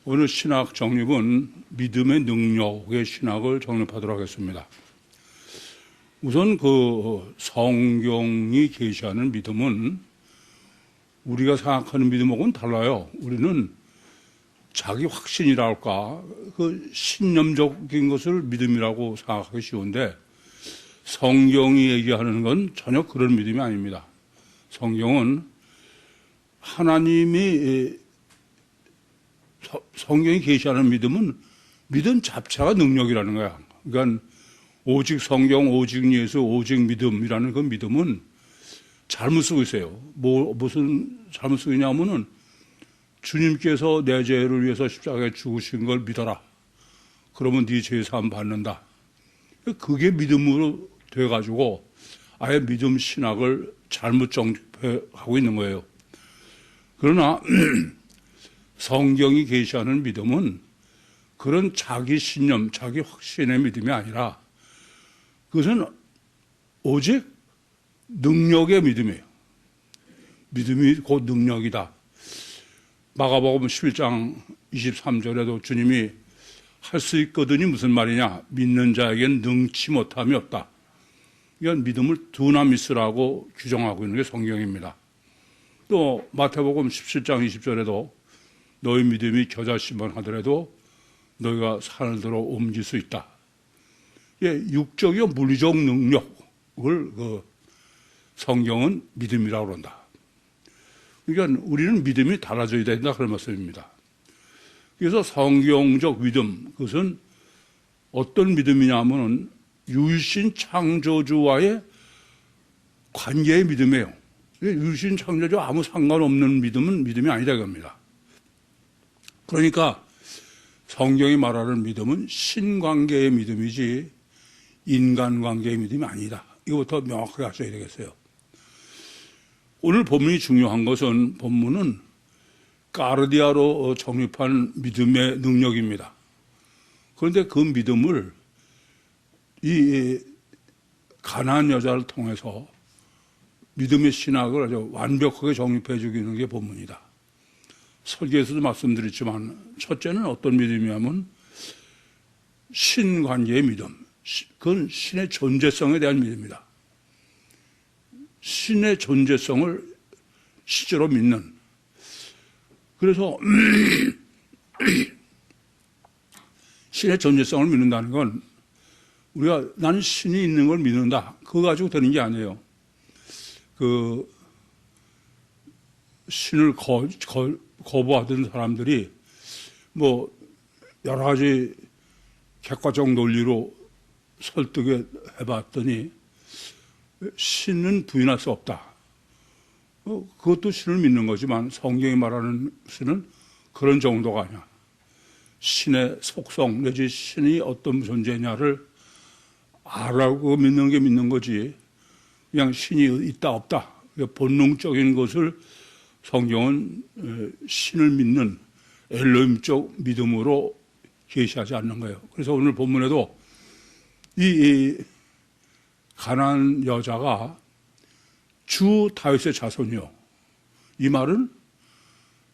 오늘 신학 정립은 믿음의 능력의 신학을 정립하도록 하겠습니다. 우선 성경이 계시하는 믿음은 우리가 생각하는 믿음하고는 달라요. 우리는 자기 확신이라 할까, 신념적인 것을 믿음이라고 생각하기 쉬운데, 성경이 얘기하는 건 전혀 그런 믿음이 아닙니다. 성경은 성경이 계시하는 믿음은 믿음 자체가 능력이라는 거야. 그러니까 오직 성경, 오직 예수, 오직 믿음이라는 그 믿음은 잘못 쓰고 있어요. 무슨 잘못 쓰고 있냐면은 주님께서 내 죄를 위해서 십자가에 죽으신 걸 믿어라. 그러면 네 죄 사함 받는다. 그게 믿음으로 돼가지고 아예 믿음 신학을 잘못 정립하고 있는 거예요. 그러나 성경이 계시하는 믿음은 그런 자기 신념, 자기 확신의 믿음이 아니라 그것은 오직 능력의 믿음이에요. 믿음이 곧 능력이다. 마가복음 11장 23절에도 주님이 할 수 있거든이 무슨 말이냐? 믿는 자에겐 능치 못함이 없다. 이건 믿음을 두나미스라고 규정하고 있는 게 성경입니다. 또 마태복음 17장 20절에도 너희 믿음이 겨자씨만 하더라도 너희가 산을 들어 옮길 수 있다. 육적이요 물리적 능력을 성경은 믿음이라고 그런다. 그러니까 우리는 믿음이 달라져야 된다 그런 말씀입니다. 그래서 성경적 믿음, 그것은 어떤 믿음이냐면은 유일신 창조주와의 관계의 믿음이에요. 유일신 창조주와 아무 상관없는 믿음은 믿음이 아니다 겁니다. 그러니까 성경이 말하는 믿음은 신관계의 믿음이지 인간관계의 믿음이 아니다. 이거부터 명확하게 하셔야 되겠어요. 오늘 본문이 중요한 것은 본문은 까르디아로 정립한 믿음의 능력입니다. 그런데 그 믿음을 이 가나안 여자를 통해서 믿음의 신학을 아주 완벽하게 정립해 주기는 게 본문이다. 설계에서도 말씀드렸지만 첫째는 어떤 믿음이냐면 신관계의 믿음. 그건 신의 존재성에 대한 믿음이다. 신의 존재성을 실제로 믿는. 그래서 신의 존재성을 믿는다는 건 우리가 나는 신이 있는 걸 믿는다. 그거 가지고 되는 게 아니에요. 신을 거부하던 사람들이 여러 가지 객관적 논리로 설득해 봤더니 신은 부인할 수 없다. 그것도 신을 믿는 거지만 성경이 말하는 신은 그런 정도가 아니야. 신의 속성 내지 신이 어떤 존재냐를 알고 믿는 게 믿는 거지. 그냥 신이 있다 없다. 본능적인 것을 성경은 신을 믿는 엘로힘적 믿음으로 계시하지 않는 거예요. 그래서 오늘 본문에도 이 가나안 여자가 주 다윗의 자손이요. 이 말은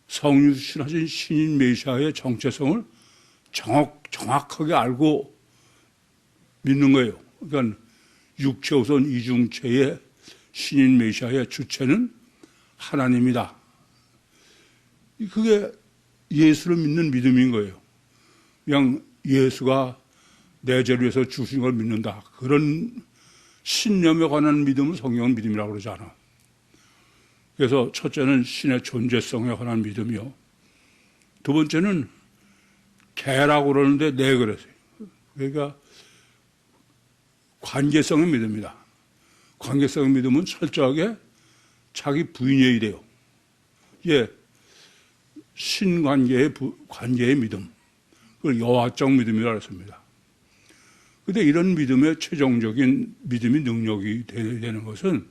성육신하신 신인 메시아의 정체성을 정확하게 알고 믿는 거예요. 그러니까 육체 우선 이중체의 신인 메시아의 주체는 하나님이다. 그게 예수를 믿는 믿음인 거예요. 그냥 예수가 내 죄를 위해서 주신 걸 믿는다. 그런 신념에 관한 믿음은 성경은 믿음이라고 그러지 않아. 그래서 첫째는 신의 존재성에 관한 믿음이요. 두 번째는 개라고 그러는데 네 그랬어요. 그러니까 관계성의 믿음이다. 관계성의 믿음은 철저하게 자기 부인이 돼요. 관계의 믿음. 그걸 여화적 믿음이라고 했습니다. 그런데 이런 믿음의 최종적인 믿음이 능력이 되는 것은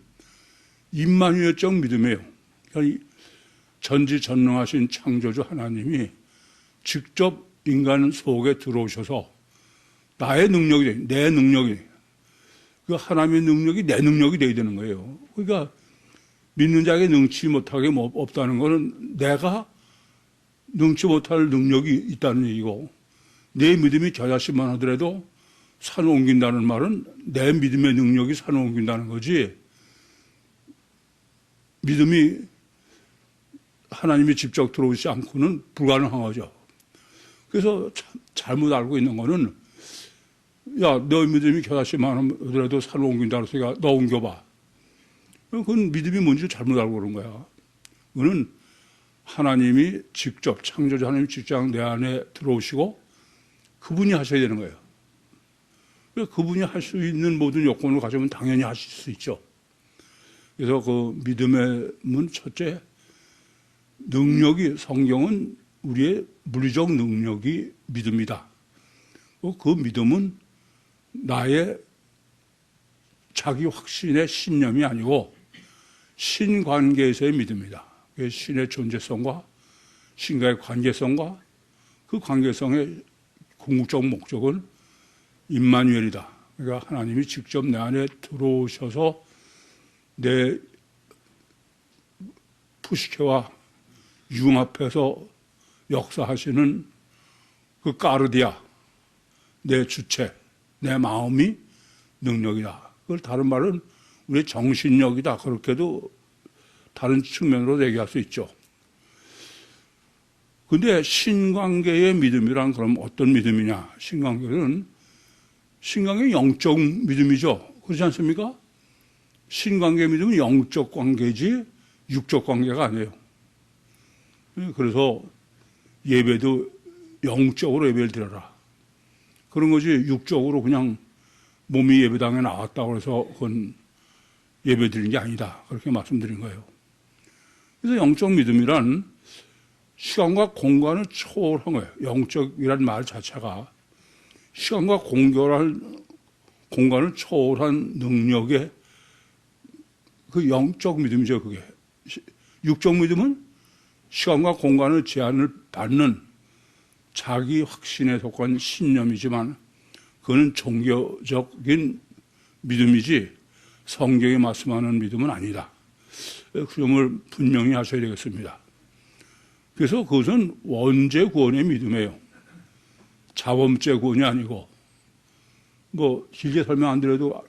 임마누엘적 믿음이에요. 그러니까 전지전능하신 창조주 하나님이 직접 인간 속에 들어오셔서 나의 능력이 내 능력이 그 하나님의 능력이 내 능력이 되어야 되는 거예요. 그러니까 믿는 자에게 능치 못하게 없다는 것은 내가 능치 못할 능력이 있다는 얘기고, 내 믿음이 겨자씨만 하더라도 산을 옮긴다는 말은 내 믿음의 능력이 산을 옮긴다는 거지, 믿음이 하나님이 직접 들어오지 않고는 불가능한 거죠. 그래서 잘못 알고 있는 거는, 야, 너 믿음이 겨자씨만 하더라도 산을 옮긴다고 해서 너 옮겨봐. 그건 믿음이 뭔지 잘못 알고 그런 거야. 그거는 하나님이 직접, 창조자 하나님이 직접 내 안에 들어오시고 그분이 하셔야 되는 거예요. 그분이 할 수 있는 모든 요건을 가지면 당연히 하실 수 있죠. 그래서 그 믿음의 문 첫째, 능력이, 성경은 우리의 물리적 능력이 믿음이다. 그 믿음은 나의 자기 확신의 신념이 아니고 신관계에서의 믿음이다. 신의 존재성과 신과의 관계성과 그 관계성의 궁극적 목적은 임마누엘이다. 그러니까 하나님이 직접 내 안에 들어오셔서 내 푸시케와 융합해서 역사하시는 그 까르디아, 내 주체, 내 마음이 능력이다. 그걸 다른 말은 우리의 정신력이다. 그렇게도 다른 측면으로 얘기할 수 있죠. 근데 신관계의 믿음이란 그럼 어떤 믿음이냐? 신관계는 영적 믿음이죠. 그렇지 않습니까? 신관계 믿음은 영적 관계지 육적 관계가 아니에요. 그래서 예배도 영적으로 예배를 드려라. 그런 거지 육적으로 그냥 몸이 예배당에 나왔다고 해서 그건 예배 드리는 게 아니다. 그렇게 말씀드린 거예요. 그래서 영적 믿음이란 시간과 공간을 초월한 거예요. 영적이란 말 자체가 시간과 공간을 초월한 능력의 그 영적 믿음이죠, 그게. 육적 믿음은 시간과 공간의 제한을 받는 자기 확신에 속한 신념이지만 그거는 종교적인 믿음이지 성경이 말씀하는 믿음은 아니다. 그 점을 분명히 하셔야 되겠습니다. 그래서 그것은 원죄 구원의 믿음이에요. 자범죄 구원이 아니고, 뭐 길게 설명 안 드려도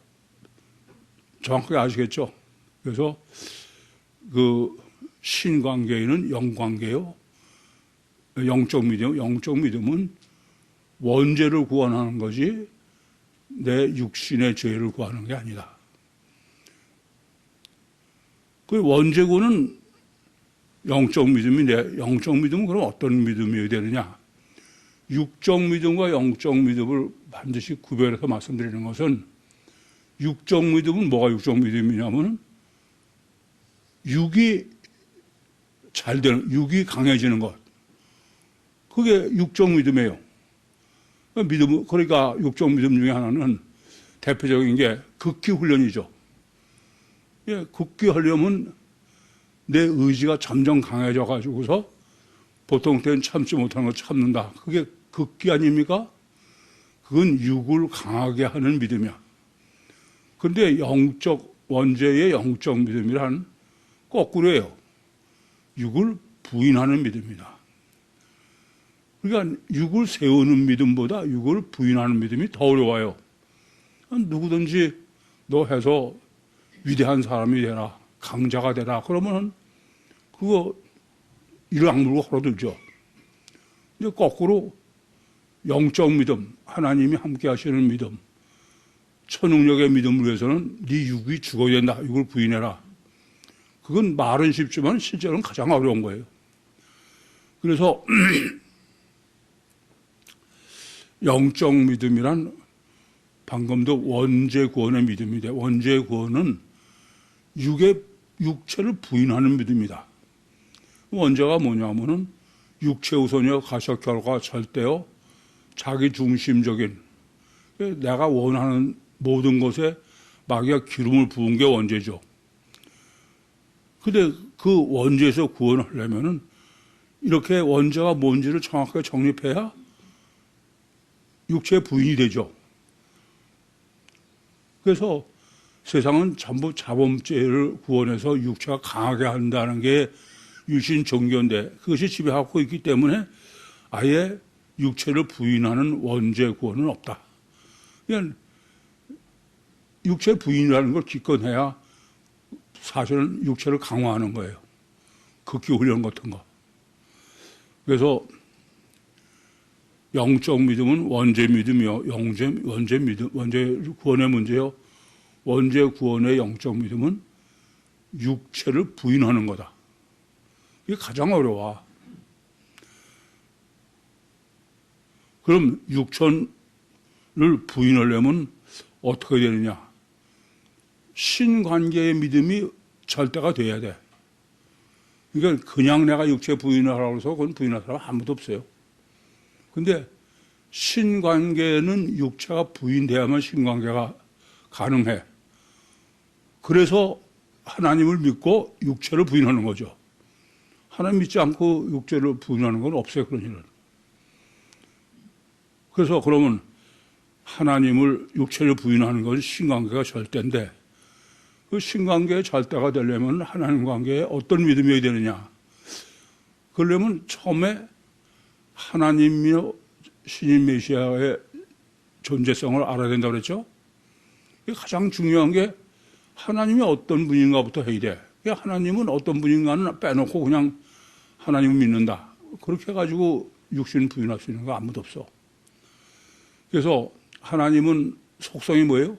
정확하게 아시겠죠? 그래서 그 신관계에는 영관계요. 영적 믿음은 원죄를 구원하는 거지 내 육신의 죄를 구하는 게 아니다. 그 원죄 구원은 영적 믿음인데, 영적 믿음은 그럼 어떤 믿음이어야 되느냐? 육적 믿음과 영적 믿음을 반드시 구별해서 말씀드리는 것은, 육적 믿음은 뭐가 육적 믿음이냐면 육이 잘 되는, 육이 강해지는 것. 그게 육적 믿음이에요. 그러니까 육적 믿음 중에 하나는 대표적인 게 극기 훈련이죠. 예, 극기 하려면 내 의지가 점점 강해져 가지고서 보통 때는 참지 못하는 걸 참는다. 그게 극기 아닙니까? 그건 육을 강하게 하는 믿음이야. 그런데 원죄의 영적 믿음이란 거꾸로예요. 육을 부인하는 믿음이다. 그러니까 육을 세우는 믿음보다 육을 부인하는 믿음이 더 어려워요. 누구든지 너 해서 위대한 사람이 되라, 강자가 되라, 그러면 그거 이를 악물고 걸어들죠. 근데 거꾸로 영적 믿음, 하나님이 함께 하시는 믿음, 천능력의 믿음을 위해서는 네 육이 죽어야 된다. 육을 부인해라. 그건 말은 쉽지만 실제로는 가장 어려운 거예요. 그래서 영적 믿음이란 방금도 원죄 구원의 믿음이 돼. 원죄 구원은 육체를 부인하는 믿음이다. 원죄가 뭐냐면은 육체 우선이요, 가셔 결과 절대요, 자기 중심적인, 내가 원하는 모든 것에 마귀가 기름을 부은 게 원죄죠. 근데 그 원죄에서 구원하려면은 이렇게 원죄가 뭔지를 정확하게 정립해야 육체의 부인이 되죠. 그래서 세상은 전부 자범죄를 구원해서 육체가 강하게 한다는 게 유신 종교인데 그것이 지배하고 있기 때문에 아예 육체를 부인하는 원죄 구원은 없다. 그냥 육체 부인이라는 걸 기껏해야 사실은 육체를 강화하는 거예요. 극기 훈련 같은 거. 그래서 영적 믿음은 원죄 믿음이요. 원죄 믿음, 원죄 구원의 문제요. 원죄 구원의 영적 믿음은 육체를 부인하는 거다. 이게 가장 어려워. 그럼 육천을 부인하려면 어떻게 되느냐? 신관계의 믿음이 절대가 돼야 돼. 그러니까 그냥 내가 육체 부인하라고 해서 그건 부인할 사람 아무도 없어요. 근데 신관계는 육체가 부인돼야만 신관계가 가능해. 그래서 하나님을 믿고 육체를 부인하는 거죠. 하나님 믿지 않고 육체를 부인하는 건 없어요, 그런 일은. 그래서 그러면 하나님을 육체를 부인하는 건 신관계가 절대인데 그 신관계의 절대가 되려면 하나님 관계에 어떤 믿음이 되느냐. 그러려면 처음에 하나님이요 신인 메시아의 존재성을 알아야 된다고 그랬죠. 가장 중요한 게 하나님이 어떤 분인가부터 해야 돼. 하나님은 어떤 분인가는 빼놓고 그냥 하나님을 믿는다. 그렇게 해가지고 육신 부인할 수 있는 거 아무도 없어. 그래서 하나님은 속성이 뭐예요?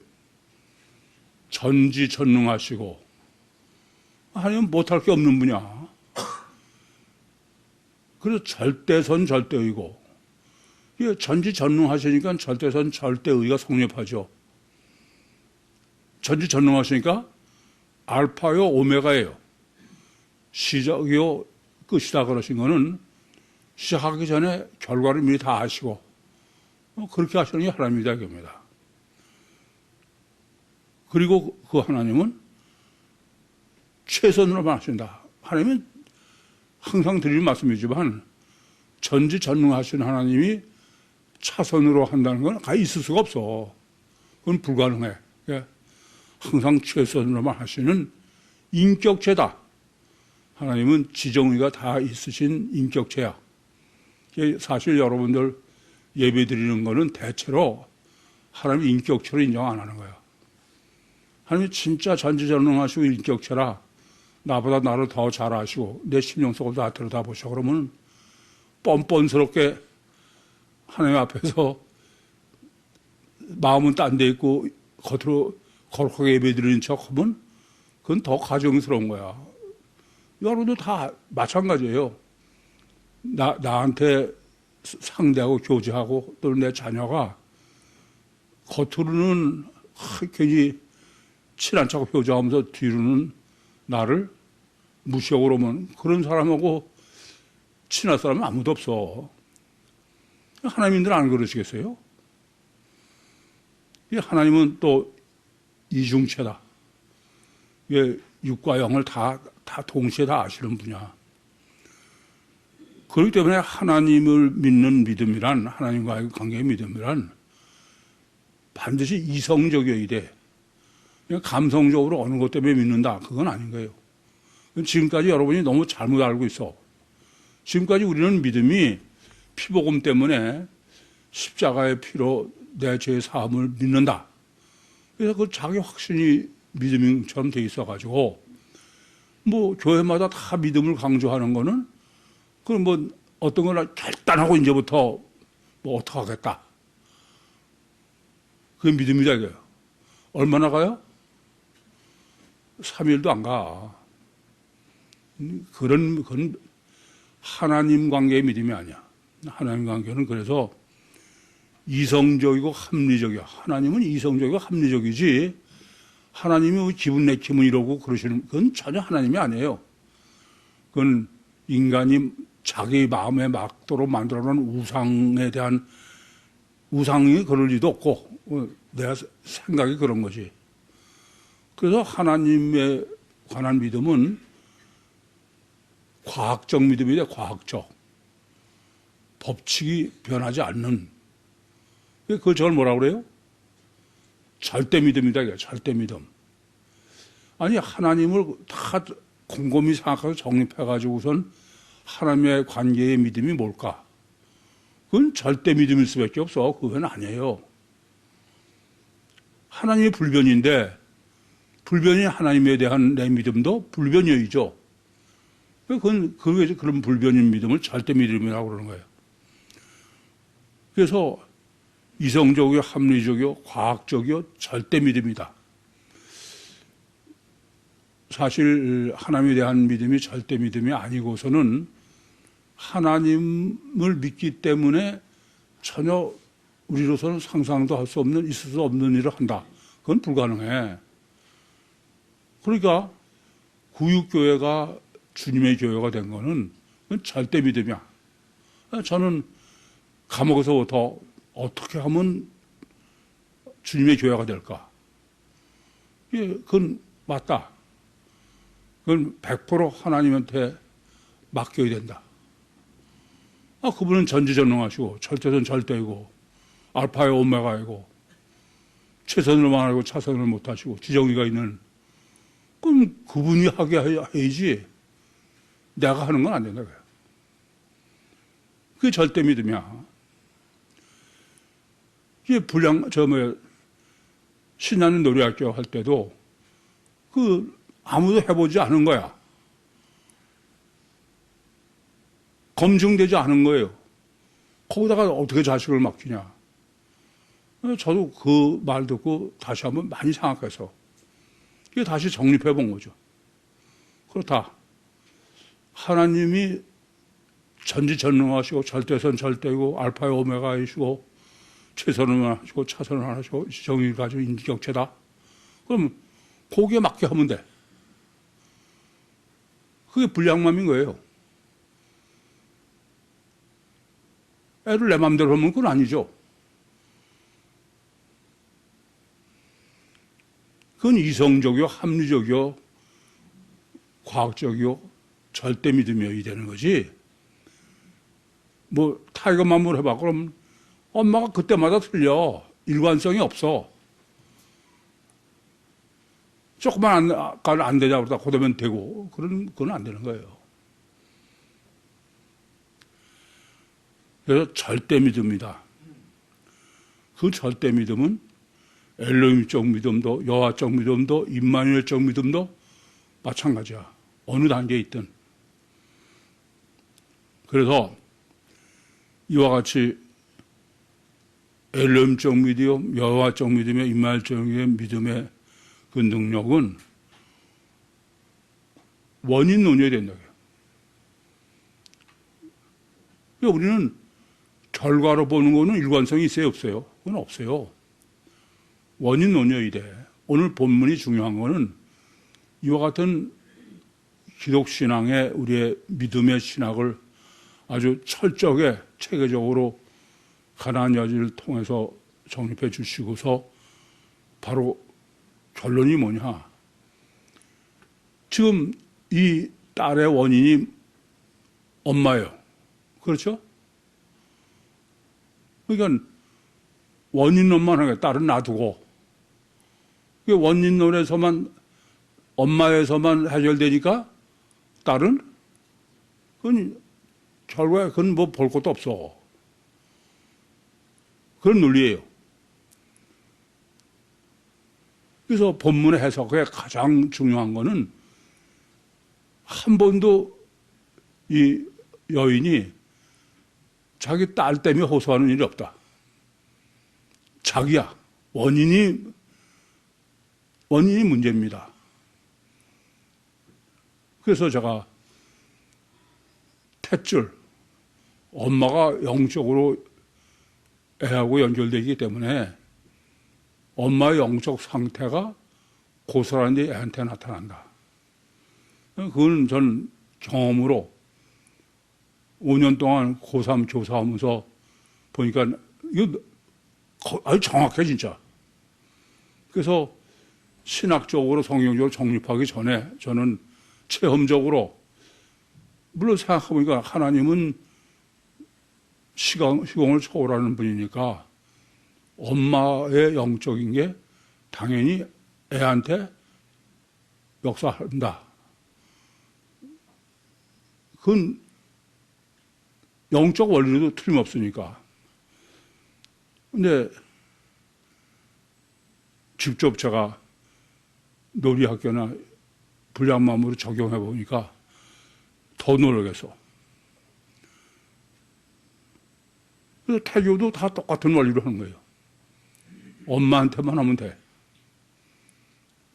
전지전능하시고 하나님은 못할 게 없는 분이야. 그래서 절대선 절대의고 전지전능하시니까 절대선 절대의가 성립하죠. 전지전능하시니까 알파요 오메가예요. 시작이요 끝이다 그러신 거는 시작하기 전에 결과를 미리 다 아시고 그렇게 하시는 게 하나님이다 이겁니다. 그리고 그 하나님은 최선으로만 하신다. 하나님은 항상 드리는 말씀이지만 전지전능하신 하나님이 차선으로 한다는 건 가히 있을 수가 없어. 그건 불가능해. 항상 최선으로만 하시는 인격체다. 하나님은 지정의가 다 있으신 인격체야. 사실 여러분들 예배 드리는 거는 대체로 하나님 인격체로 인정 안 하는 거야. 하나님이 진짜 전지전능하시고 인격체라 나보다 나를 더 잘 아시고 내 심령 속을 다 들여다보셔. 그러면 뻔뻔스럽게 하나님 앞에서 마음은 딴 데 있고 겉으로 거룩하게 예배 드리는 척 하면 그건 더 가정스러운 거야. 여러분도 다 마찬가지예요. 나한테 상대하고 교제하고 또는 내 자녀가 겉으로는 괜히 친한 척 표정하면서 뒤로는 나를 무시하고 그러면 그런 사람하고 친한 사람은 아무도 없어. 하나님들 안 그러시겠어요? 하나님은 또 이중체다. 육과 영을 다 동시에 다 아시는 분이야. 그렇기 때문에 하나님을 믿는 믿음이란 하나님과의 관계의 믿음이란 반드시 이성적이어야 돼. 감성적으로 어느 것 때문에 믿는다. 그건 아닌 거예요. 지금까지 여러분이 너무 잘못 알고 있어. 지금까지 우리는 믿음이 피복음 때문에 십자가의 피로 내 죄의 사함을 믿는다. 그래서 그 자기 확신이 믿음처럼 돼 있어가지고 뭐 교회마다 다 믿음을 강조하는 거는 그럼 뭐 어떤 거나 결단하고 이제부터 뭐 어떡하겠다. 그게 믿음이다 이거예요. 얼마나 가요? 3일도 안 가. 그건 하나님 관계의 믿음이 아니야. 하나님 관계는 그래서 이성적이고 합리적이야. 하나님은 이성적이고 합리적이지 하나님이 기분 내키면 이러고 그러시는 그건 전혀 하나님이 아니에요. 그건 인간이 자기 마음에 맞도록 만들어놓은 우상에 대한 우상이 그럴 리도 없고 내가 생각이 그런 거지. 그래서 하나님에 관한 믿음은 과학적 믿음이다. 과학적. 법칙이 변하지 않는. 그걸 저걸 뭐라고 그래요? 절대 믿음이다. 절대 믿음. 아니 하나님을 다 곰곰이 생각해서 정립해가지고선 하나님의 관계의 믿음이 뭘까? 그건 절대 믿음일 수밖에 없어. 그건 아니에요. 하나님이 불변인데 불변인 하나님에 대한 내 믿음도 불변이죠. 그런 불변인 믿음을 절대 믿음이라고 그러는 거예요. 그래서 이성적이요, 합리적이요, 과학적이요, 절대 믿음이다. 사실 하나님에 대한 믿음이 절대 믿음이 아니고서는 하나님을 믿기 때문에 전혀 우리로서는 상상도 할 수 없는, 있을 수 없는 일을 한다. 그건 불가능해. 그러니까 구육교회가 주님의 교회가 된 거는 그건 절대 믿음이야. 저는 감옥에서부터 어떻게 하면 주님의 교회가 될까? 예, 그건 맞다. 그건 100% 하나님한테 맡겨야 된다. 그분은 전지전능하시고 절대선 절대이고 알파의 오메가이고 최선을만 하고 차선을 못하시고 지정의가 있는, 그럼 그분이 하게 해야지 내가 하는 건 안 된다. 그게 절대 믿음이야. 이게 신나는 노래학교 할 때도 아무도 해보지 않은 거야. 검증되지 않은 거예요. 거기다가 어떻게 자식을 맡기냐. 저도 그 말 듣고 다시 한번 많이 생각해서 이게 다시 정립해 본 거죠. 그렇다. 하나님이 전지전능하시고 절대선 절대이고 알파의 오메가이시고 최선을 하시고 차선을 하시고 정의를 가지고 인격체다. 그럼 거기에 맞게 하면 돼. 그게 불량맘인 거예요. 애를 내 마음대로 하면 그건 아니죠. 그건 이성적이요, 합리적이요, 과학적이요, 절대 믿음이어야 되는 거지. 타이거맘을 해봐. 그럼 엄마가 그때마다 틀려. 일관성이 없어. 조금만 안 되자 그러다 고되면 되고, 그건 안 되는 거예요. 그래서 절대 믿음이다. 그 절대 믿음은 엘로힘적 믿음도, 여호와적 믿음도, 임마누엘적 믿음도 마찬가지야. 어느 단계에 있든. 그래서 이와 같이 엘로힘적 믿음, 여호와적 믿음의 임마누엘적 믿음의 그 능력은 원인 논의해야 된다. 그러니까 우리는 결과로 보는 거는 일관성이 있어요, 없어요? 그건 없어요. 원인 논의해야 돼. 오늘 본문이 중요한 거는 이와 같은 기독신앙의 우리의 믿음의 신학을 아주 철저하게 체계적으로 가나안 여지를 통해서 정립해 주시고서 바로 결론이 뭐냐. 지금 이 딸의 원인이 엄마예요. 그렇죠? 그러니까 원인론만 하게 딸은 놔두고 원인론에서만 엄마에서만 해결되니까 딸은 그건 결과에 그건 볼 것도 없어. 그런 논리예요. 그래서 본문의 해석에 가장 중요한 거는 한 번도 이 여인이 자기 딸 때문에 호소하는 일이 없다. 자기야. 원인이 문제입니다. 그래서 제가 탯줄, 엄마가 영적으로 애하고 연결되기 때문에 엄마의 영적 상태가 고스란히 애한테 나타난다. 그건 전 경험으로 5년 동안 고3 교사하면서 보니까 이거 아주 정확해 진짜. 그래서 신학적으로 성경적으로 정립하기 전에 저는 체험적으로 물론 생각해보니까 하나님은 시공을 초월하는 분이니까 엄마의 영적인 게 당연히 애한테 역사한다. 그건 영적 원리도 틀림없으니까. 근데 직접 제가 놀이학교나 불량맘으로 적용해 보니까 더 놀라겠어. 그래서 태교도 다 똑같은 원리로 하는 거예요. 엄마한테만 하면 돼.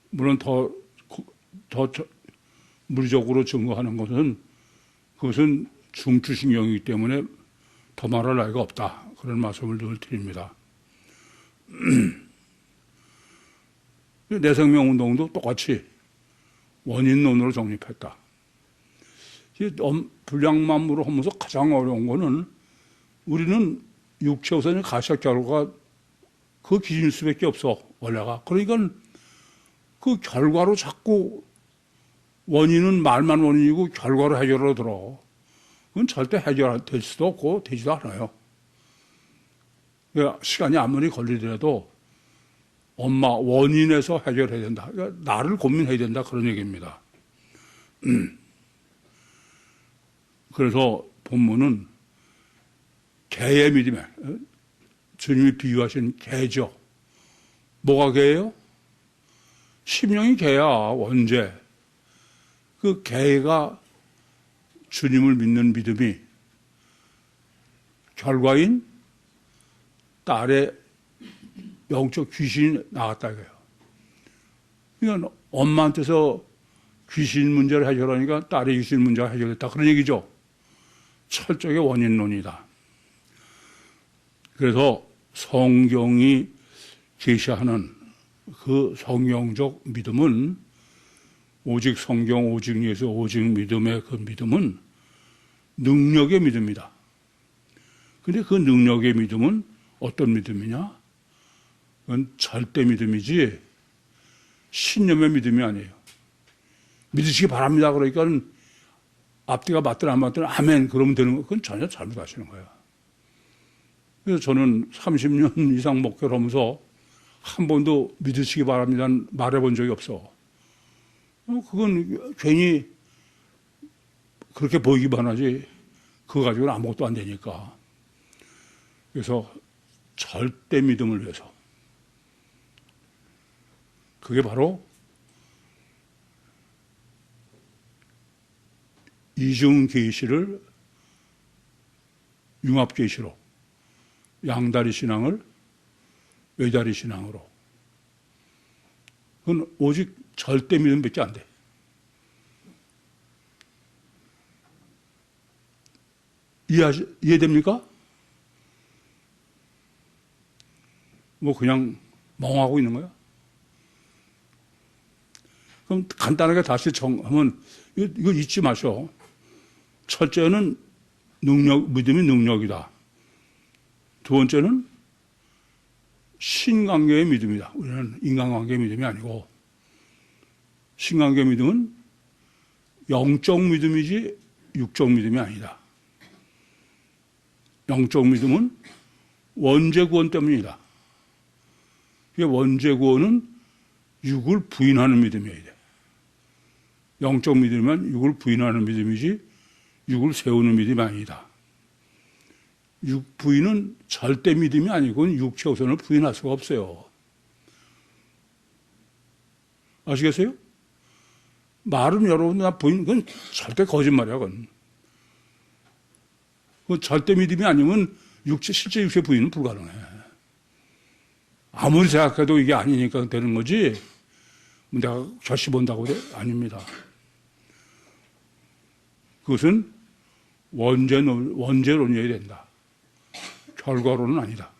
물론 더 물리적으로 증거하는 것은 그것은 중추신경이기 때문에 더 말할 나위가 없다. 그런 말씀을 늘 드립니다. 내생명운동도 똑같이 원인론으로 정립했다. 불량맘으로 하면서 가장 어려운 거는 우리는 육체 우선의 가시적 결과가 그 기준일 수밖에 없어, 원래가. 그러니까 그 결과로 자꾸 원인은 말만 원인이고 결과로 해결하러 들어. 그건 절대 해결될 수도 없고 되지도 않아요. 그러니까 시간이 아무리 걸리더라도 엄마 원인에서 해결해야 된다. 그러니까 나를 고민해야 된다. 그런 얘기입니다. 그래서 본문은 개의 믿음에 주님이 비유하신 개죠. 뭐가 개예요? 심령이 개야, 원죄. 그 개가 주님을 믿는 믿음이 결과인 딸의 영적 귀신이 나갔다 이거예요. 그러니까 엄마한테서 귀신 문제를 해결하니까 딸의 귀신 문제가 해결됐다. 그런 얘기죠. 철저하게 원인론이다. 그래서 성경이 제시하는 그 성경적 믿음은 오직 성경, 오직 예수, 오직 믿음의 그 믿음은 능력의 믿음이다. 근데 그 능력의 믿음은 어떤 믿음이냐? 그건 절대 믿음이지 신념의 믿음이 아니에요. 믿으시기 바랍니다. 그러니까 앞뒤가 맞든 안 맞든 아멘 그러면 되는 거 그건 전혀 잘못하시는 거예요. 그래서 저는 30년 이상 목회를 하면서 한 번도 믿으시기 바랍니다 말해본 적이 없어. 그건 괜히 그렇게 보이기만 하지 그거 가지고는 아무것도 안 되니까. 그래서 절대 믿음을 위해서 그게 바로 이중 계시를 융합 계시로 양다리 신앙을 외다리 신앙으로 그건 오직 절대 믿음밖에 안 돼. 이해됩니까? 뭐 그냥 멍하고 있는 거야? 그럼 간단하게 다시 정하면 이거 잊지 마셔. 첫째는 믿음이 능력이다. 두 번째는 신관계의 믿음이다. 우리는 인간관계의 믿음이 아니고 신관계의 믿음은 영적 믿음이지 육적 믿음이 아니다. 영적 믿음은 원죄 구원 때문이다. 원죄 구원은 육을 부인하는 믿음이어야 돼. 영적 믿음은 육을 부인하는 믿음이지 육을 세우는 믿음이 아니다. 육 부인은 절대 믿음이 아니고 육체 우선을 부인할 수가 없어요. 아시겠어요? 말은 여러분 나 부인 그건 절대 거짓말이야. 그건 절대 믿음이 아니면 실제 육체 부인은 불가능해. 아무리 생각해도 이게 아니니까 되는 거지. 내가 결시 본다고 그래? 아닙니다. 그것은 원죄론이어야 된다. 결과론은 아니다.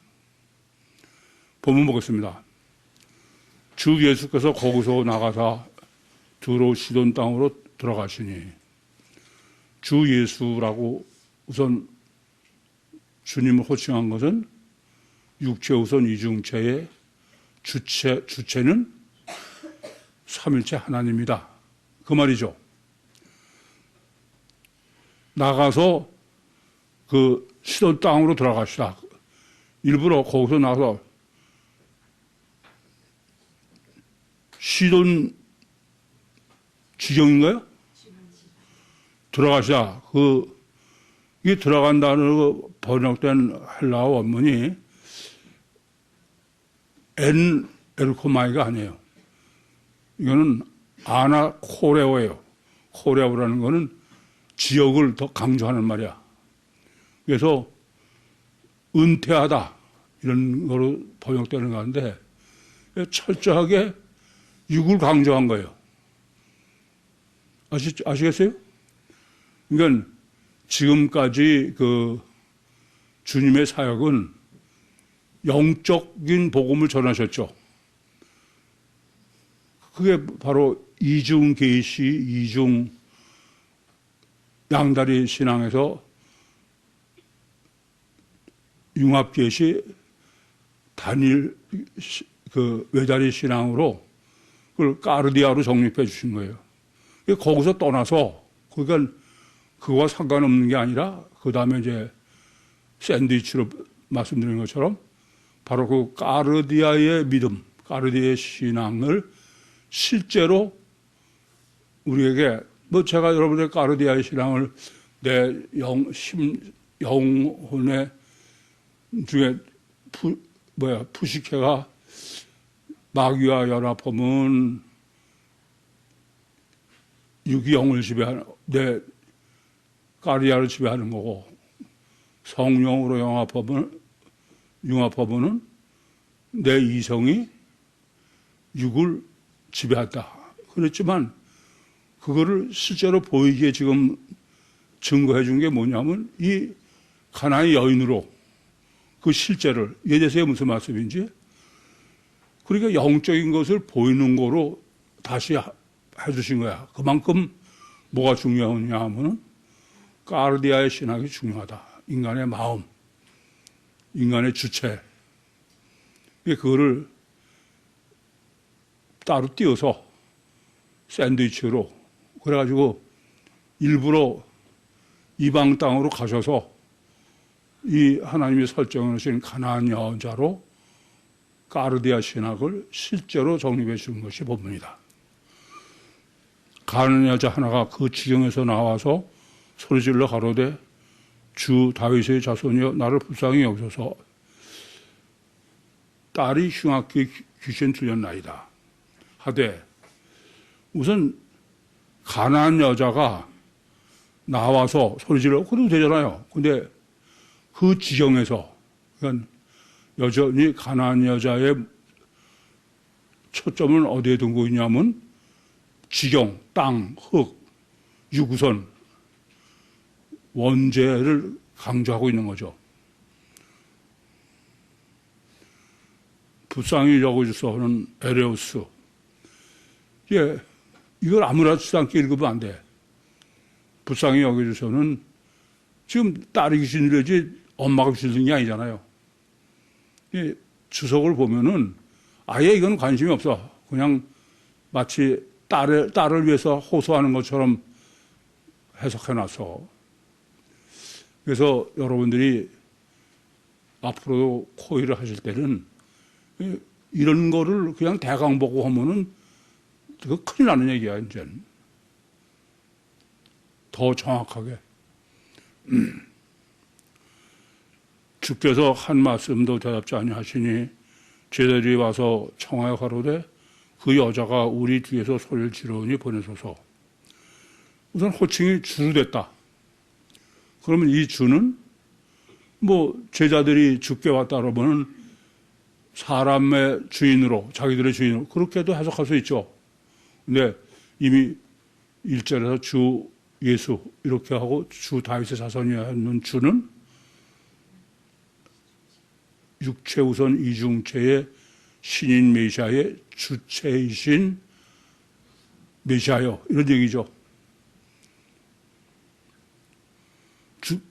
본문 보겠습니다. 주 예수께서 거기서 나가사 두로 시돈 땅으로 들어가시니 주 예수라고 우선 주님을 호칭한 것은 육체 우선 이중체의 주체는 삼일체 하나님이다. 그 말이죠. 나가서 그 시돈 땅으로 들어가시다. 일부러 거기서 나가서 시돈 지경인가요? 들어가시다. 이게 들어간다는 번역된 헬라어 원문이 엔 에르코마이가 아니에요. 이거는 아나 코레오예요. 코레오라는 거는 지역을 더 강조하는 말이야. 그래서 은퇴하다 이런 거로 번역되는 건데 철저하게 육을 강조한 거예요. 아시겠어요? 그러니까 지금까지 그 주님의 사역은 영적인 복음을 전하셨죠. 그게 바로 이중 계시, 이중 양다리 신앙에서 융합 계시, 단일 그 외다리 신앙으로 그걸 까르디아로 정립해 주신 거예요. 거기서 떠나서 그러니까 그거와 상관없는 게 아니라 그 다음에 이제 샌드위치로 말씀드린 것처럼 바로 그 까르디아의 믿음, 까르디아의 신앙을 실제로 우리에게 제가 여러분의 까르디아의 신앙을 내 영혼의 중에 푸시케가 마귀와 연합하면 육이 영을 지배하는 내 까르디아를 지배하는 거고 성령으로 융합하면은 내 이성이 육을 지배한다. 그렇지만 그거를 실제로 보이게 지금 증거해 준 게 뭐냐면 이 가나의 여인으로 그 실제를 예제서에 무슨 말씀인지 그러니까 영적인 것을 보이는 거로 다시 해주신 거야. 그만큼 뭐가 중요하냐 하면은 까르디아의 신학이 중요하다. 인간의 마음, 인간의 주체. 그거를 따로 띄어서 샌드위치로 그래가지고 일부러 이방 땅으로 가셔서 이 하나님이 설정하신 가나안 여자로 까르디아 신학을 실제로 정립해 준 것이 본문이다. 가나안 여자 하나가 그 지경에서 나와서 소리질러 가로되 주 다윗의 자손이여 나를 불쌍히 여기소서 딸이 흉악히 귀신 들렸나이다 하되 우선 가나안 여자가 나와서 소리질러 그래도 되잖아요. 근데 그 지경에서 그러니까 여전히 가나안 여자의 초점은 어디에 두고 있냐면 지경, 땅, 흙, 유구선 원죄를 강조하고 있는 거죠. 불쌍히 여겨주소서는 에레우스. 이걸 아무렇지도 않게 읽으면 안 돼. 불쌍히 여겨주소서는 지금 딸이 귀신 들지 엄마가 귀신 들린 게 아니잖아요. 주석을 보면은 아예 이건 관심이 없어. 그냥 마치 딸을 위해서 호소하는 것처럼 해석해놨어. 그래서 여러분들이 앞으로 코일을 하실 때는 이런 거를 그냥 대강 보고 하면은 그거 큰일 나는 얘기야, 이제는. 더 정확하게. 주께서 한 말씀도 대답지 아니하시니 제자들이 와서 청하여 가로되 그 여자가 우리 뒤에서 소리를 지르니 보내소서. 우선 호칭이 주로 됐다. 그러면 이 주는 제자들이 주께 왔다 그러면은 사람의 주인으로 자기들의 주인으로 그렇게도 해석할 수 있죠. 근데 이미 1절에서 주 예수 이렇게 하고 주 다윗의 자손이야 하는 주는 육체 우선 이중체의 신인 메시아의 주체이신 메시아요. 이런 얘기죠.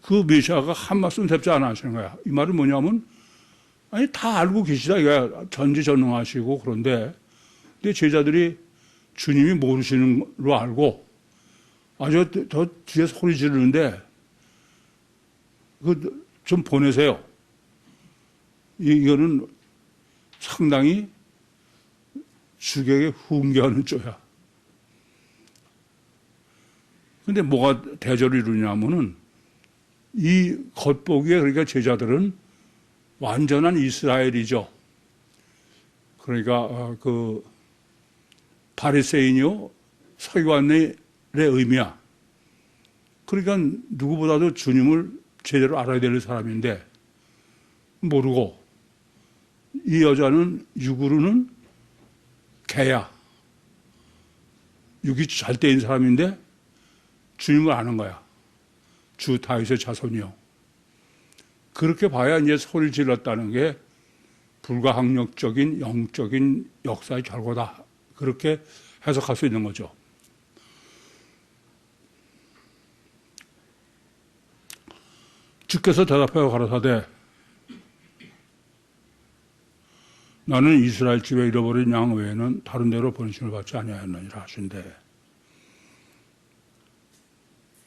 그 메시아가 한 말씀 대답지 않아 하시는 거야. 이 말은 뭐냐면 아니 다 알고 계시다 이거야. 전지전능하시고 그런데 근데 제자들이 주님이 모르시는 걸로 알고 저 뒤에 소리 지르는데 그 좀 보내세요. 이거는 상당히 주객에 훈계하는 쪼야. 근데 뭐가 대조를 이루냐면은 이 겉보기에 그러니까 제자들은 완전한 이스라엘이죠. 그러니까 그 바리새인이요 서기관의 의미야. 그러니까 누구보다도 주님을 제대로 알아야 될 사람인데 모르고 이 여자는 육으로는 개야. 육이 잘 떼인 사람인데 주님을 아는 거야. 주 다윗의 자손이요. 그렇게 봐야 이제 소리를 질렀다는 게 불가항력적인 영적인 역사의 결과다. 그렇게 해석할 수 있는 거죠. 주께서 대답하여 가라사대 나는 이스라엘 집에 잃어버린 양 외에는 다른 데로 번심을 받지 아니하였느니라 하신대.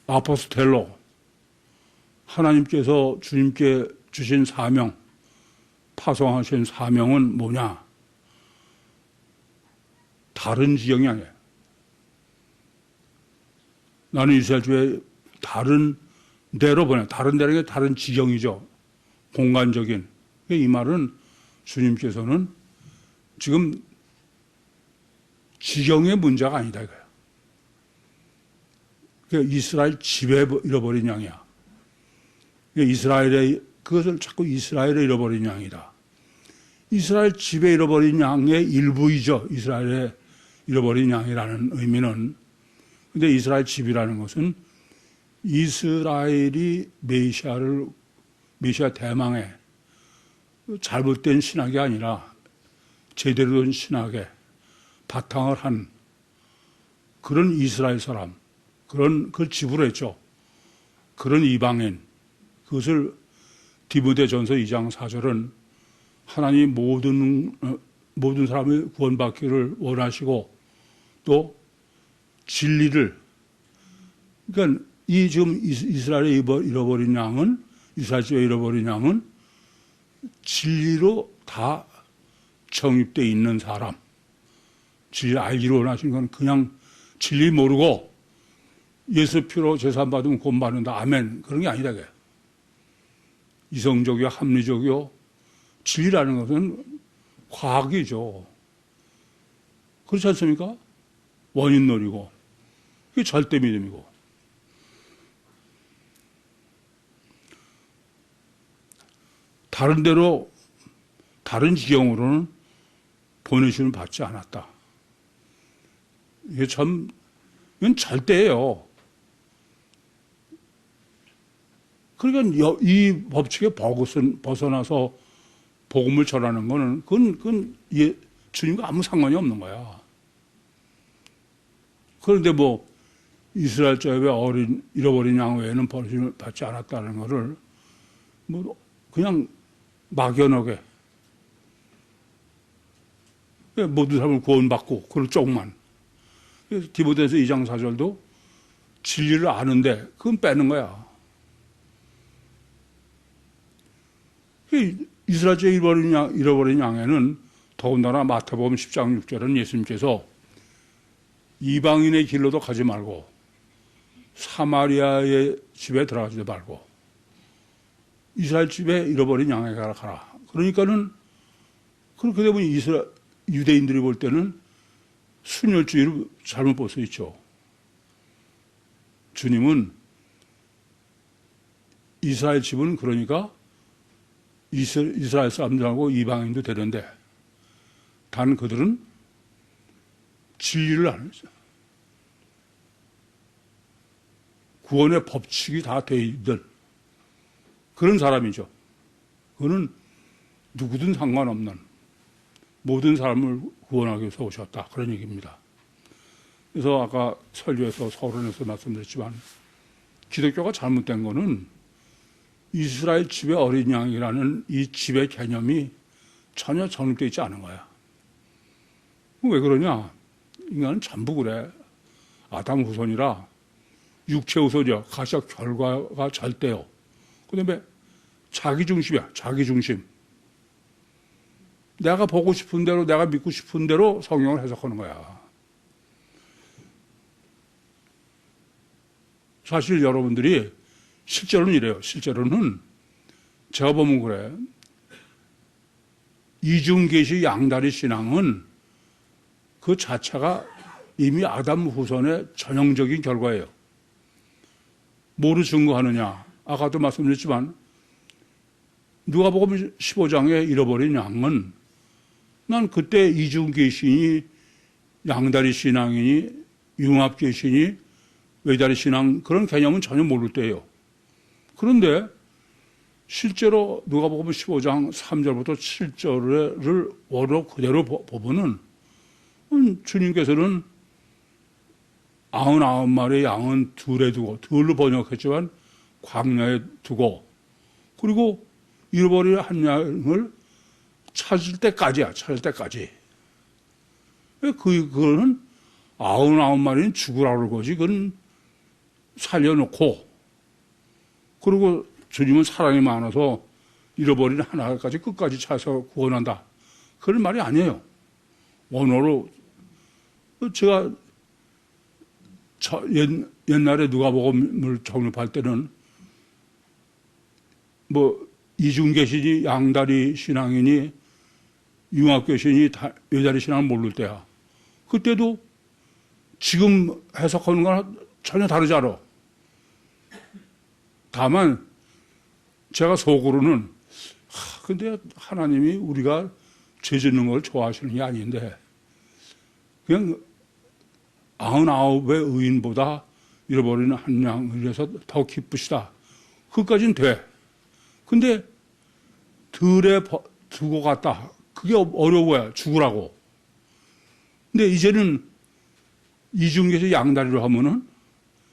아포스텔로 하나님께서 주님께 주신 사명, 파송하신 사명은 뭐냐? 다른 지경이 아니에요. 나는 이스라엘 집에 다른 데로 보내. 다른 데는 다른 지경이죠. 공간적인. 이 말은 주님께서는 지금 지경의 문제가 아니다 이거예요. 그러니까 이스라엘 집에 잃어버린 양이야. 이스라엘의 그것을 자꾸 이스라엘에 잃어버린 양이다. 이스라엘 집에 잃어버린 양의 일부이죠. 이스라엘에 잃어버린 양이라는 의미는. 근데 이스라엘 집이라는 것은 이스라엘이 메시아 대망의 잘못된 신학이 아니라 제대로 된 신학에 바탕을 한 그런 이스라엘 사람, 그걸 집으로 했죠. 그런 이방인, 그것을 디모데전서 2장 4절은 하나님 모든 사람이 구원받기를 원하시고 또 진리를, 그러니까 이 지금 이스라엘에 잃어버린 양은, 이스라엘 집에 잃어버린 양은 진리로 다 정립되어 있는 사람. 진리를 알기를 원하시는 건 그냥 진리 모르고 예수 피로 제산 받으면 구원받는다. 아멘. 그런 게 아니다. 이성적이요, 합리적이요. 진리라는 것은 과학이죠. 그렇지 않습니까? 원인론이고. 그게 절대 믿음이고. 다른 데로, 다른 지경으로는 보내심을 받지 않았다. 이게 참, 이건 절대예요. 그러니까 이 법칙에 벗어나서 복음을 전하는 거는 그건 주님과 아무 상관이 없는 거야. 그런데 뭐 이스라엘 집에 잃어버린 양 외에는 버림을 받지 않았다는 거를 뭐 그냥 막연하게 모든 사람을 구원받고 그런 쪽만. 디모데전서 2장 4절도 진리를 아는데 그건 빼는 거야. 이스라엘 집에 잃어버린 양에는 더군다나 마태복음 10장 6절은 예수님께서 이방인의 길로도 가지 말고 사마리아의 집에 들어가지도 말고 이스라엘 집에 잃어버린 양에게 가라. 그러니까는 그렇게 되면 유대인들이 볼 때는 순혈주의를 잘못 볼 수 있죠. 주님은 이스라엘 집은 그러니까 이스라엘 사람들하고 이방인도 되는데 단 그들은 진리를 안 했어요. 구원의 법칙이 다 돼 있는 그런 사람이죠. 그거는 누구든 상관없는 모든 사람을 구원하기 위해서 오셨다. 그런 얘기입니다. 그래서 아까 설교에서 서론에서 말씀드렸지만 기독교가 잘못된 거는 이스라엘 집의 어린 양이라는 이 집의 개념이 전혀 정립되어 있지 않은 거야. 왜 그러냐? 인간은 전부 그래. 아담 후손이라 육체 후손이야. 가시적 결과가 절대요. 그 다음에 자기 중심이야. 자기 중심. 내가 보고 싶은 대로, 내가 믿고 싶은 대로 성경을 해석하는 거야. 사실 여러분들이 실제로는 이래요. 실제로는 제가 보면 그래. 이중계시 양다리 신앙은 그 자체가 이미 아담 후손의 전형적인 결과예요. 뭐로 증거하느냐? 아까도 말씀드렸지만 누가복음 15장에 잃어버린 양은 난 그때 이중계시니 양다리 신앙이니 융합계시니 외다리 신앙 그런 개념은 전혀 모를 때예요. 그런데 실제로 누가복음 15장 3절부터 7절을 원어 그대로 보면은 주님께서는 99마리의 양은 둘에 두고, 둘로 번역했지만 광야에 두고, 그리고 잃어버린 한 양을 찾을 때까지야, 찾을 때까지. 그거는 99마리는 죽으라고 그러지, 그건 살려놓고, 그리고 주님은 사랑이 많아서 잃어버린 하나까지 끝까지 찾아서 구원한다. 그런 말이 아니에요. 원어로 제가 옛날에 누가복음을 정립할 때는 뭐 이중계시니 양다리 신앙이니 융합계시니 외다리 신앙을 모를 때야. 그때도 지금 해석하는 거랑 전혀 다르지 않아. 다만 제가 속으로는 근데 하나님이 우리가 죄 짓는 걸 좋아하시는 게 아닌데 그냥 99의 의인보다 잃어버리는 한 양을 위해서 더 기쁘시다. 그것까지는 돼. 근데 들에 두고 갔다. 그게 어려워요. 죽으라고. 근데 이제는 이중계시 양다리로 하면은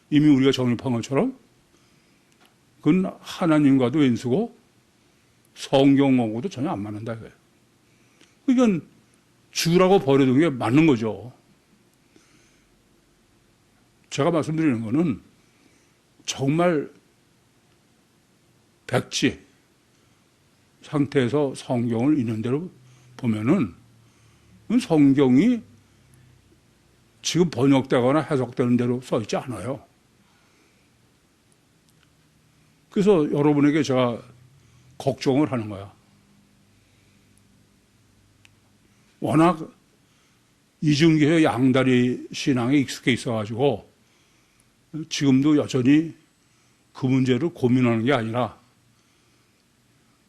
이미 우리가 정립한 것처럼 그건 하나님과도 왼수고 성경하고도 전혀 안 맞는다. 그러니까 죽으라고 버려둔 게 맞는 거죠. 제가 말씀드리는 거는 정말 백지 상태에서 성경을 있는 대로 보면은 성경이 지금 번역되거나 해석되는 대로 써 있지 않아요. 그래서 여러분에게 제가 걱정을 하는 거야. 워낙 이중계의 양다리 신앙에 익숙해 있어가지고 지금도 여전히 그 문제를 고민하는 게 아니라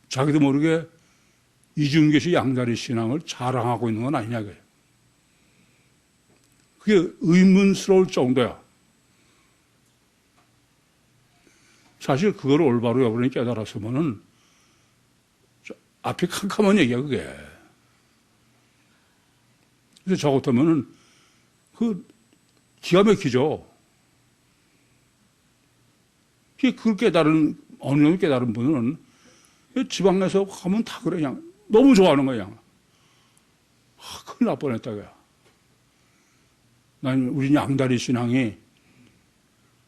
자기도 모르게 이중계시 양다리 신앙을 자랑하고 있는 건 아니냐 그래요. 그게 의문스러울 정도야. 사실 그걸 올바로 여러분이 깨달았으면은 앞이 캄캄한 얘기야 그게. 그래서 저 같으면은 기가 막히죠. 그걸 깨달은 어느 정도 깨달은 분은 지방에서 가면 다 그래 그냥 너무 좋아하는 거야 그냥. 큰일 날 뻔했다 그야. 난 우리 양다리 신앙이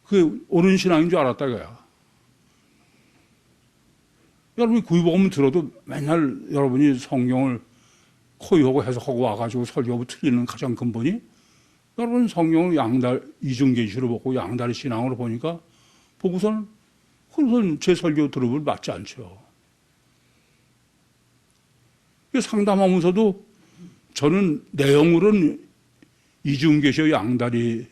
그게 옳은 신앙인 줄 알았다 그야. 여러분이 구유복음 들어도 맨날 여러분이 성경을 코이하고 해석하고 와가지고 설교하고 틀리는 가장 근본이 여러분 성경을 이중계시로 보고 양다리 신앙으로 보니까 보고서는 제 설교 들으면 맞지 않죠. 상담하면서도 저는 내용으로는 이중계시와 양다리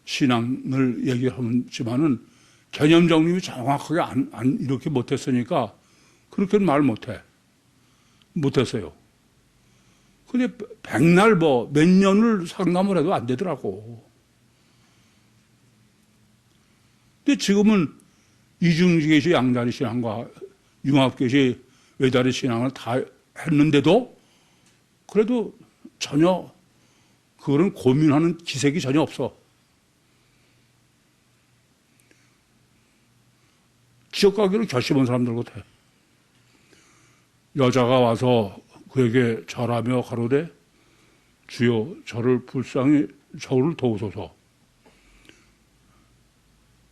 신앙을 얘기하지만은 개념 정립이 정확하게 이렇게 못했으니까 그렇게는 말 못했어요. 근데 백날 몇 년을 상담을 해도 안 되더라고. 근데 지금은 이중계시 양다리 신앙과 융합계시 외다리 신앙을 다 했는데도 그래도 전혀 그거는 고민하는 기색이 전혀 없어. 지옥 가기로 결심한 사람들 같아. 여자가 와서 그에게 절하며 가로되 주여 저를 불쌍히 저를 도우소서.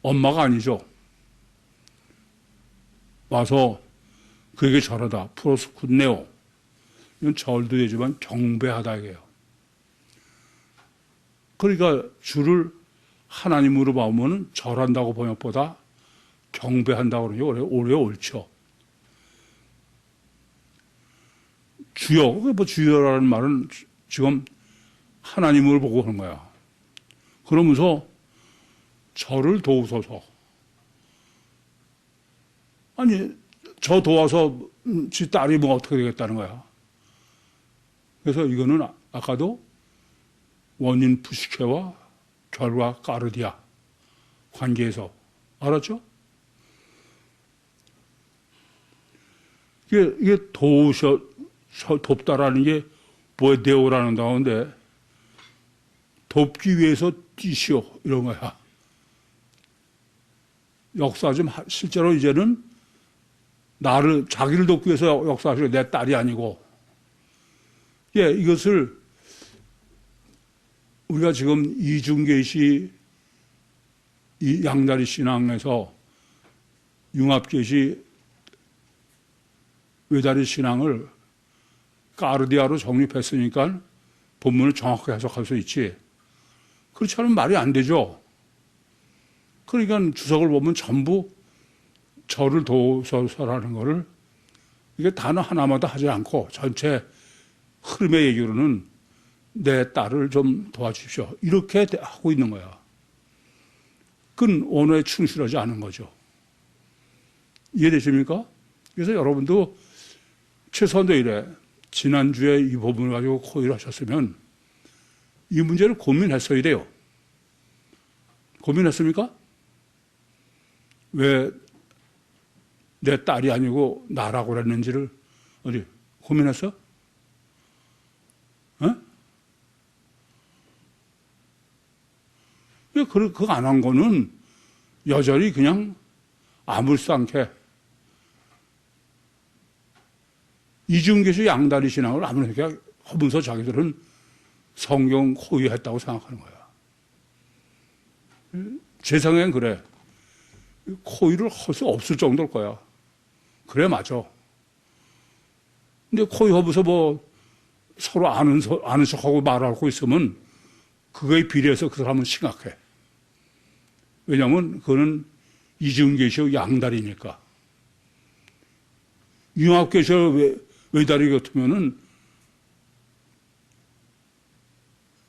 엄마가 아니죠. 와서 그에게 절하다 프로스 굿네오. 이건 절도 되지만 경배하다 이게요. 그러니까 주를 하나님으로 보면 절한다고 번역보다 경배한다고 그러는 게 오히려 옳죠. 주여, 뭐 주여라는 말은 지금 하나님을 보고 하는 거야. 그러면서 저를 도우소서. 아니, 저 도와서 지 딸이 뭐 어떻게 되겠다는 거야. 그래서 이거는 아까도 원인 부식회와 결과 까르디아 관계에서 알았죠? 이게 돕다라는 게 보에데오라는 단어인데 돕기 위해서 뛰시오 이런 거야. 역사 좀 실제로 이제는 자기를 돕기 위해서 역사하시고 내 딸이 아니고 이것을 우리가 지금 이중계시 이 양다리 신앙에서 융합계시 외다리 신앙을 까르디아로 정립했으니까 본문을 정확하게 해석할 수 있지. 그렇지 않으면 말이 안 되죠. 그러니까 주석을 보면 전부 저를 도우소서라는 거를 이게 단어 하나마다 하지 않고 전체 흐름의 얘기로는 내 딸을 좀 도와주십시오. 이렇게 하고 있는 거야. 그건 언어에 충실하지 않은 거죠. 이해되십니까? 그래서 여러분도 최소한도 이래. 지난주에 이 부분을 가지고 코의를 하셨으면 이 문제를 고민했어야 돼요. 고민했습니까? 왜 내 딸이 아니고 나라고 그랬는지를 어디 고민했어? 그거 안 한 거는 여전히 그냥 아물상케 이중계시 양다리 신앙을 아무렇게 하면서 자기들은 성경 호위했다고 생각하는 거야. 제 생각엔 그래. 호위를 할 수 없을 정도일 거야. 그래, 맞아. 근데 호위 하면서 뭐 서로 아는 척하고 말하고 있으면 그거에 비례해서 그 사람은 심각해. 왜냐하면 그거는 이중계시와 양다리니까. 융합계시와 외다리 같으면은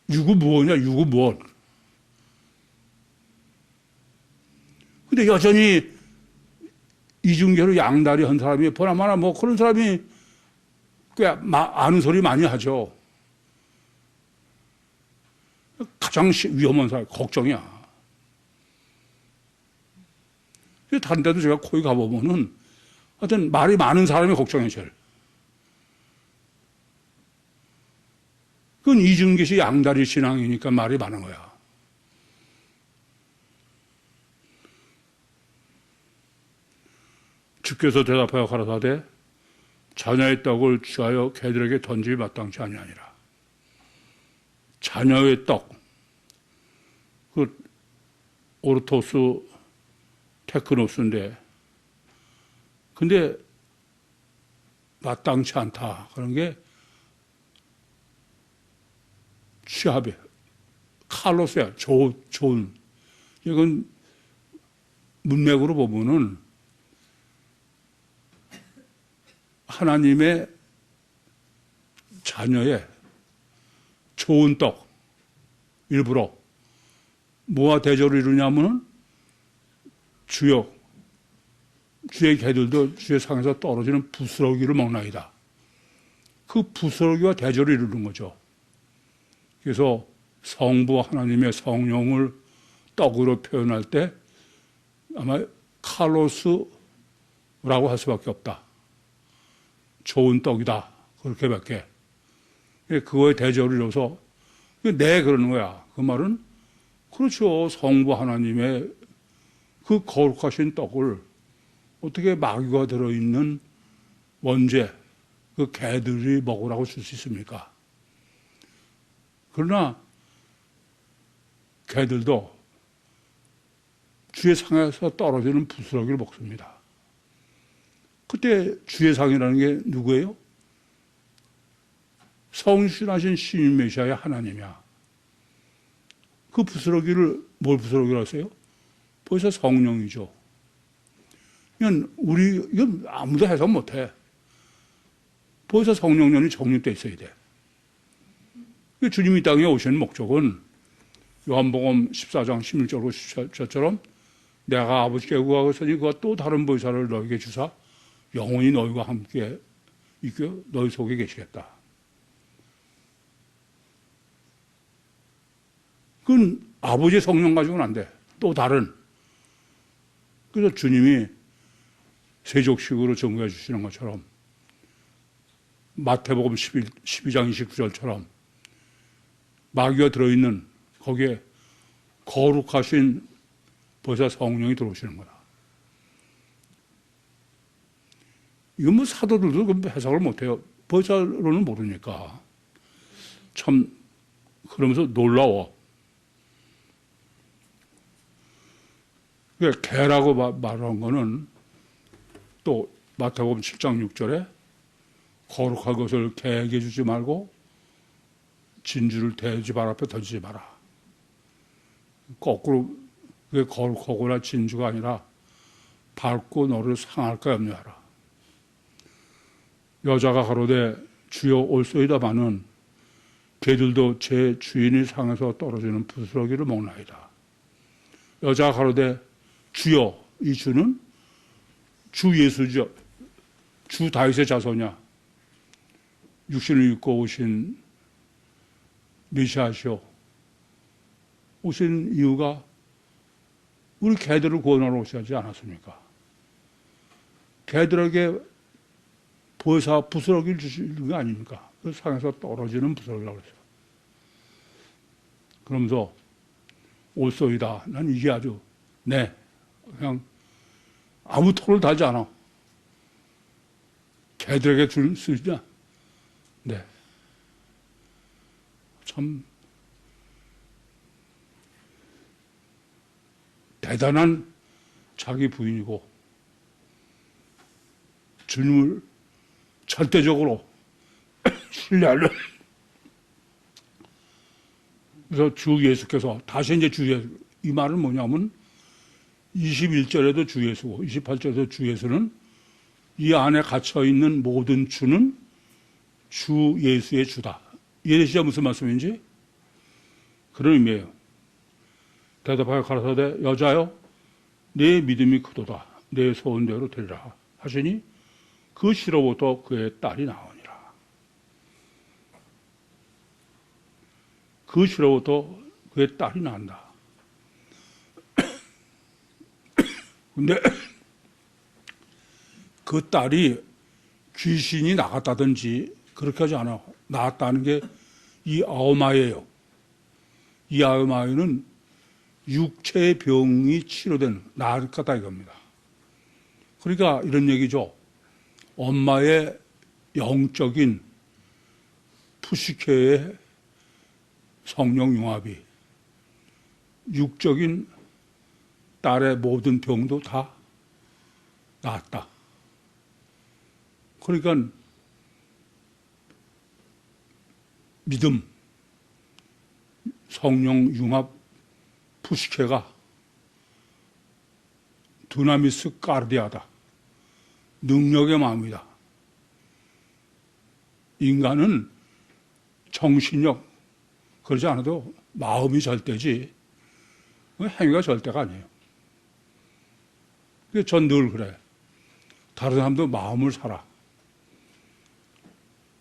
유구무원이야, 유구무원. 근데 여전히 이중계로 양다리 한 사람이 보나마나 뭐 그런 사람이 꽤 아는 소리 많이 하죠. 가장 위험한 사람, 걱정이야. 다른 데도 제가 거기 가보면은 하여튼 말이 많은 사람이 걱정이에요, 제일. 그건 이중계시 양다리 신앙이니까 말이 많은 거야. 주께서 대답하여 가라사대 자녀의 떡을 취하여 개들에게 던지기 마땅치 아니하니라. 자녀의 떡, 그 오르토스 테크노스인데, 근데 마땅치 않다. 그런 게 취합이에요. 칼로스야. 좋은. 이건 문맥으로 보면은 하나님의 자녀의 좋은 떡, 일부러 뭐와 대조를 이루냐면은 주의 개들도 주의 상에서 떨어지는 부스러기를 먹나이다. 그 부스러기와 대조를 이루는 거죠. 그래서 성부 하나님의 성령을 떡으로 표현할 때 아마 칼로스라고 할 수밖에 없다. 좋은 떡이다. 그렇게밖에. 그거에 대조를 이뤄서 내 그러는 거야. 그 말은 그렇죠. 성부 하나님의 그 거룩하신 떡을 어떻게 마귀가 들어있는 원죄, 그 개들이 먹으라고 줄 수 있습니까? 그러나 개들도 주의 상에서 떨어지는 부스러기를 먹습니다. 그때 주의 상이라는 게 누구예요? 성신하신 신인 메시아의 하나님이야. 그 부스러기를 뭘 부스러기라고 하세요? 보혜사 성령이죠. 이건 아무도 해석 못해. 보혜사 성령론이 정립되어 있어야 돼. 주님이 땅에 오신 목적은 요한복음 14장 16절로 17절처럼 내가 아버지께 구하겠으니 그가 또 다른 보혜사를 너에게 주사 영원히 너희와 함께 있고 너희 속에 계시겠다. 그건 아버지의 성령 가지고는 안 돼. 또 다른. 그래서 주님이 세족식으로 정부해 주시는 것처럼 마태복음 12장 29절처럼 마귀가 들어있는 거기에 거룩하신 보혜사 성령이 들어오시는 거다. 이건 뭐 사도들도 해석을 못해요. 보혜사로는 모르니까. 참 그러면서 놀라워. 개라고 말한 거는 또 마태복음 7장 6절에 거룩한 것을 개에게 주지 말고 진주를 돼지 발 앞에 던지지 마라. 거꾸로 그게 거룩하거나 진주가 아니라 밟고 너를 상할까 염려하라. 여자가 가로되 주여 올소이다마는 개들도 제 주인이 상에서 떨어지는 부스러기를 먹나이다. 여자가 가로되 주여, 이 주는 주 예수죠. 주 다윗의 자손이야. 육신을 입고 오신 메시아시오. 오신 이유가 우리 개들을 구원하러 오시지 않았습니까? 개들에게 보혜사 부스러기를 주시는 게 아닙니까? 그 상에서 떨어지는 부스러기라고 그랬어요. 그러면서 올소이다. 난 이게 아주 그냥 아무 토를 달지 않아. 개들에게 줄 수 있냐? 네. 참 대단한 자기 부인이고 주님을 절대적으로 신뢰하는. 그래서 주 예수께서 다시 이제 주 예수, 이 말은 뭐냐면 21절에도 주 예수고 28절에도 주 예수는 이 안에 갇혀 있는 모든 주는 주 예수의 주다. 이해되시죠? 무슨 말씀인지? 그런 의미예요. 대답하여 가라사대 여자여 내 믿음이 크도다. 내 소원대로 되리라 하시니 그 시로부터 그의 딸이 나오니라. 그 시로부터 그의 딸이 난다. 근데 그 딸이 귀신이 나갔다든지 그렇게 하지 않아. 나았다는 게 이 아우마예요. 이 아우마에는 육체의 병이 치료된 나았다 이겁니다. 그러니까 이런 얘기죠. 엄마의 영적인 푸시케의 성령 융합이 육적인 딸의 모든 병도 다 나았다. 그러니까 믿음, 성령 융합 푸시케가 두나미스 까르디아다. 능력의 마음이다. 인간은 정신력 그러지 않아도 마음이 절대지 행위가 절대가 아니에요. 전 늘 그래. 다른 사람도 마음을 살아.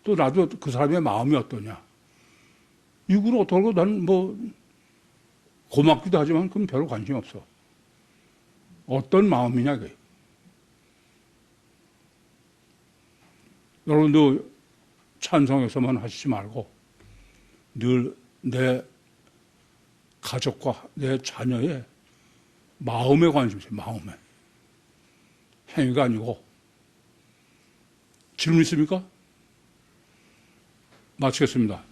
또 나도 그 사람의 마음이 어떠냐. 이걸 어떡하고 나는 고맙기도 하지만 그건 별로 관심 없어. 어떤 마음이냐, 그게. 여러분도 찬송에서만 하시지 말고 늘 내 가족과 내 자녀의 마음에 관심 있어요, 마음에. 행위가 아니고. 질문 있습니까? 마치겠습니다.